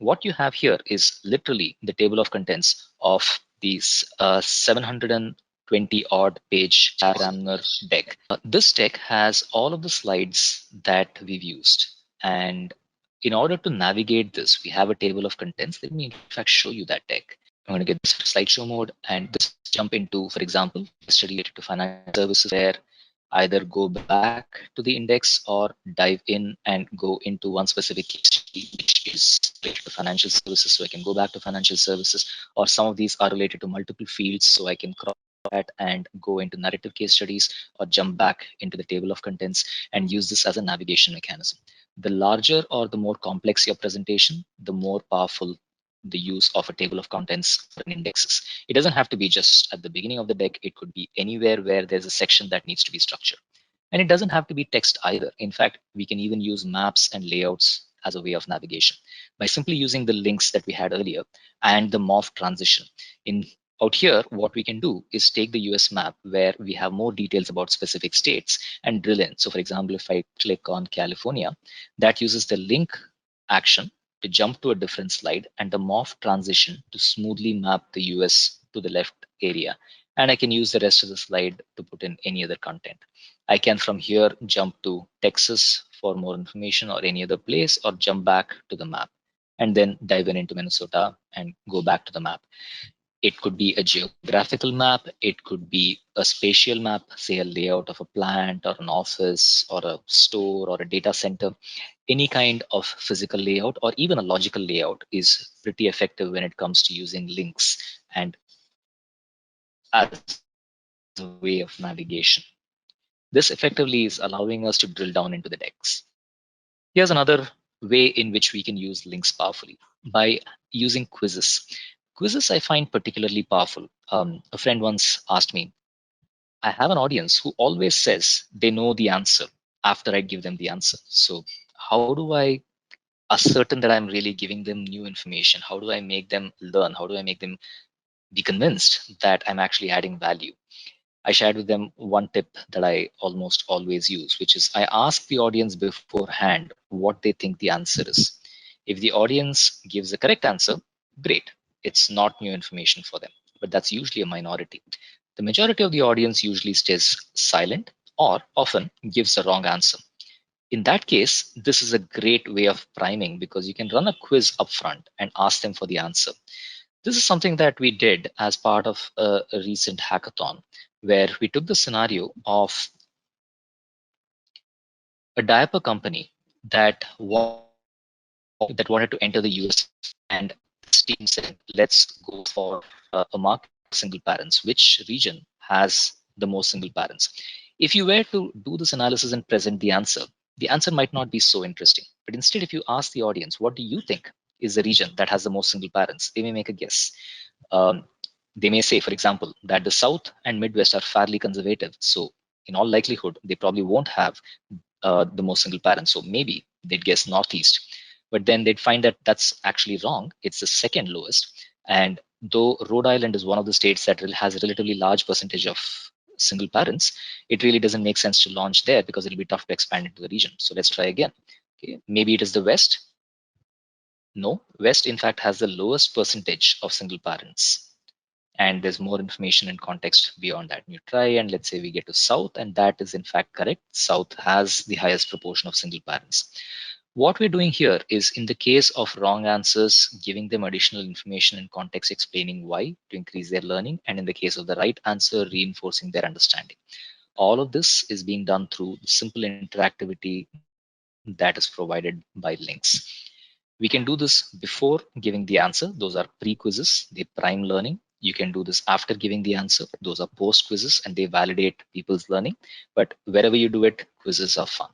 what you have here is literally the table of contents of these 720 odd page examiner deck. This deck has all of the slides that we've used. And in order to navigate this, we have a table of contents. Let me in fact show you that deck. I'm going to get this slideshow mode and this jump into, for example, study related to financial services where either go back to the index or dive in and go into one specific case study, which is related to financial services. So I can go back to financial services, or some of these are related to multiple fields. So I can cross that and go into narrative case studies or jump back into the table of contents and use this as a navigation mechanism. The larger or the more complex your presentation, the more powerful the use of a table of contents or an indexes. It doesn't have to be just at the beginning of the deck. It could be anywhere where there's a section that needs to be structured. And it doesn't have to be text either. In fact, we can even use maps and layouts as a way of navigation by simply using the links that we had earlier and the morph transition. In out here, what we can do is take the US map where we have more details about specific states and drill in. So for example, if I click on California, that uses the link action to jump to a different slide and the morph transition to smoothly map the US to the left area. And I can use the rest of the slide to put in any other content. I can from here jump to Texas for more information or any other place, or jump back to the map and then dive in into Minnesota and go back to the map. It could be a geographical map. It could be a spatial map, say a layout of a plant or an office or a store or a data center. Any kind of physical layout or even a logical layout is pretty effective when it comes to using links and as a way of navigation. This effectively is allowing us to drill down into the decks. Here's another way in which we can use links powerfully by using quizzes. Quizzes I find particularly powerful. A friend once asked me, I have an audience who always says they know the answer after I give them the answer. So how do I ascertain that I'm really giving them new information? How do I make them learn? How do I make them be convinced that I'm actually adding value? I shared with them one tip that I almost always use, which is I ask the audience beforehand what they think the answer is. If the audience gives the correct answer, great. It's not new information for them, but that's usually a minority. The majority of the audience usually stays silent or often gives the wrong answer. In that case, this is a great way of priming because you can run a quiz upfront and ask them for the answer. This is something that we did as part of a recent hackathon where we took the scenario of a diaper company that that wanted to enter the US, and this team said, let's go for a market of single parents. Which region has the most single parents? If you were to do this analysis and present the answer might not be so interesting. But instead, if you ask the audience, what do you think is the region that has the most single parents? They may make a guess. Um, they may say, for example, that the South and Midwest are fairly conservative. So in all likelihood, they probably won't have the most single parents. So maybe they'd guess Northeast, but then they'd find that that's actually wrong. It's the second lowest. And though Rhode Island is one of the states that has a relatively large percentage of single parents, it really doesn't make sense to launch there because it'll be tough to expand into the region. So let's try again. Okay, maybe it is the West. No, West in fact has the lowest percentage of single parents. And there's more information and context beyond that. You try and let's say we get to South, and that is in fact correct. South has the highest proportion of single parents. What we're doing here is, in the case of wrong answers, giving them additional information and context explaining why to increase their learning, and in the case of the right answer, reinforcing their understanding. All of this is being done through simple interactivity that is provided by links. We can do this before giving the answer. Those are pre-quizzes, they prime learning. You can do this after giving the answer. Those are post quizzes and they validate people's learning. But wherever you do it, quizzes are fun.